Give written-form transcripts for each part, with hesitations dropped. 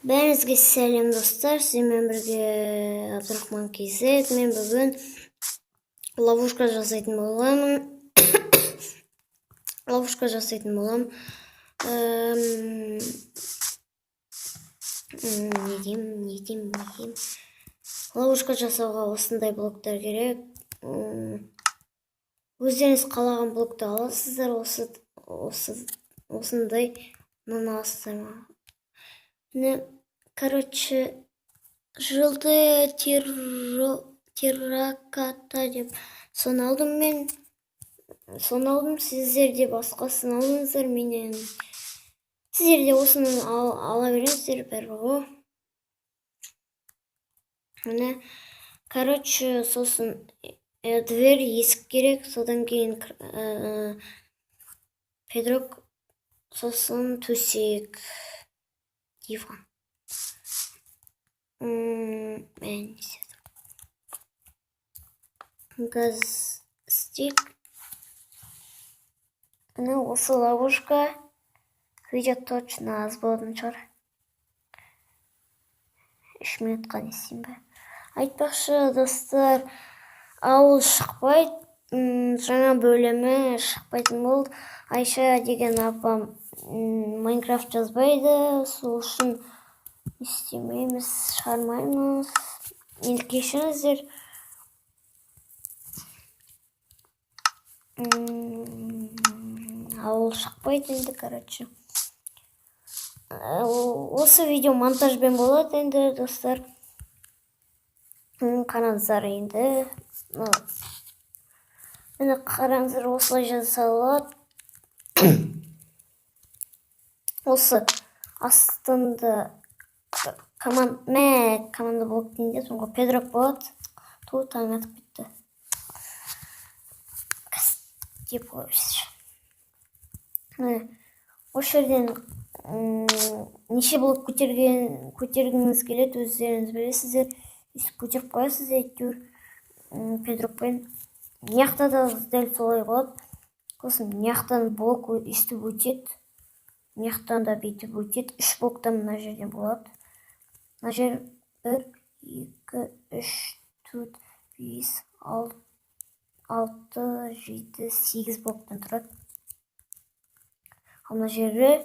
Бәріңізге сәлем достар, сізбен бірге Абдрахман KZ. Мен бүгін ловушка жасайтын боламын. Не деймін. Ловушка жасауға осындай блоктар керек. Өздеріңіз қалаған блокты аласыздар, осындай мынаны аласыздар. Короче, жылды терракота деп соны алдым сіздер де басқасын алыңыздар менен. Сіздер де осыны ала беріңіздер бәрі ғой. Міне, короче, сосын дверь есік керек, содан кейін педрок, сосын төсек, диван. Газ стик. Ну, осы ловушка. Видео точно аз болатын шығар. 3 минутқа не істеймін бе? Айтпақшы, достар, ауыл шықпайды. Жаңа бөлімі шықпайтын болды. Айша деген апам Майнкрафт жазбайды. Сол үшін істемейміз, шығармаймыз. Енді кешіріңіздер. Ауыл шықпайды енді, короче. Осы видео монтажбен болады енді, достар. Қараңыздар енді. Мені қараңыздар, осылай жасалады. Осы астында команда блок дейінде, соңғы педрок болады. Таң атып кетті. Деп қойырсыз. Осы жерден неше блок көтергіңіз келеді, өздеріңіз білесіздер. Көтеріп қоясыз әйтеуір педрокпен. Мияқта да дәл солай болады. Сосын мияқтан блок өстіп өтеді. Мияқтан да бейтіп өтеді. 3 блоктан мына жерден болады. Мына жер 1, 2, 3, 4, 5, 6, 7, 8 блоктан тұрады. Мына жері,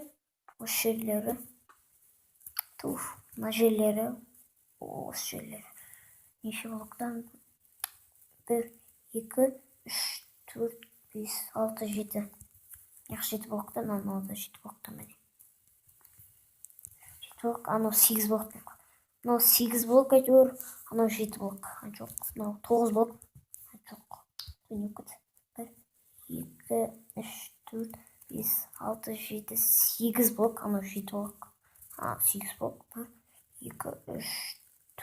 осы жерлері, мына жерлері, осы жерлері. Неше блоктан? 1, 2, 3, 4, 5, 6, 7. 7 блоктан, анау да 7 блоктан мәне. 7 блок, анау 8 блок. Анау 8 блок әйтеуір, анау 7 блок. Жоқ, анау 9 блок. Жоқ, 1, 2, 3, 4, 5, 6, 7, 8 блок, анау 7 блок. 8 блок, 1, 2, 3,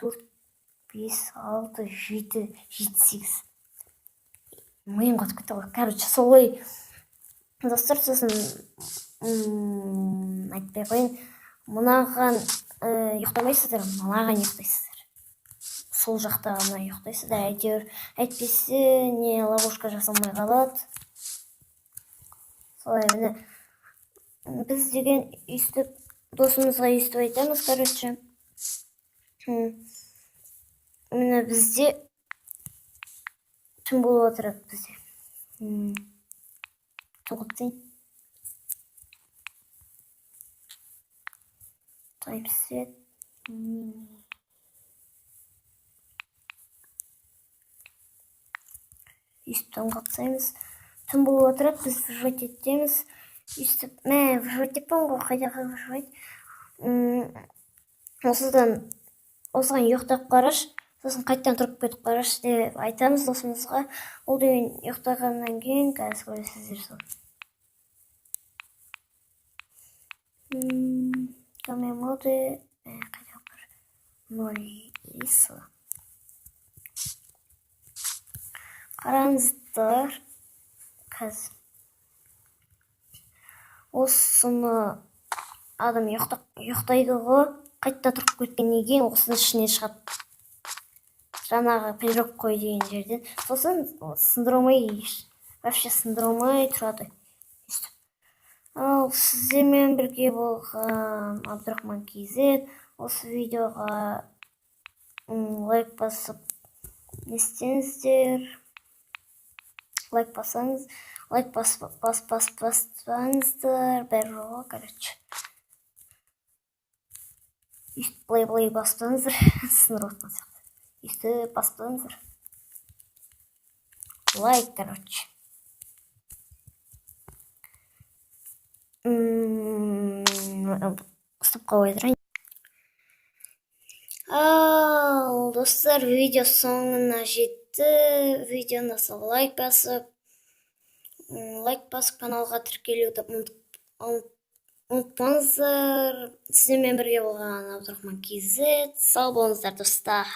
4, 5, 6, 7, 8. Миым қатып кетті ғой. Короче, солай. Достар, сосын айтпай қойын. Мынаған ұйықтамайсыздар, мынаған ұйықтайсыздар. Сол жақта ғана ұйықтайсыздар. Әйтеуір әйтпесе не ловушка жасалмай қалады. Солай міне. Біз деген өйстіп, досымызға өйстіп айтамыз, короче. Міне бізде түн болып отырады бізде. Тоғытсен. Typeset. Өйстіп таңғатсаймыз. Түн болып отырады, біз выживать етеміз. Өйстіп, выживать етпен ғой, қайдағы выживать. Осыған ұйықтап қараш, сосын қайттан тұрып кетіп қараш деп айтамыз досымызға. Ол деген ұйықтағаннан кейін қазір көресіздер сол. Камемоды қайдағы бар? 0 исы. Қараңыздар, қазір. Осыны адам ұйықтайды ғой, қайтта тұрып кеткеннен кейін осының ішіне шығады. Жаңағы педрок қой деген жерден. Сосын вообще сындырмай тұрады. Ал сіздермен бірге болған Абдрахман KZ. осы видеоға лайк басып не істеңіздер. Лайк баспаңыздар, бәрі жоға, короче. Плей баспаңыздар, сыныр отқан сияқты. Үсті баспаңыздар. Лайк, короче. Стопқа қойдырайын. Ал, достар, видео соңына жетті. Видеоны лайк басып, каналға тіркелуді ұмытпаңыздар. Сіздермен бірге болған Абдурахман KZ. Сау болыңыздар, достар.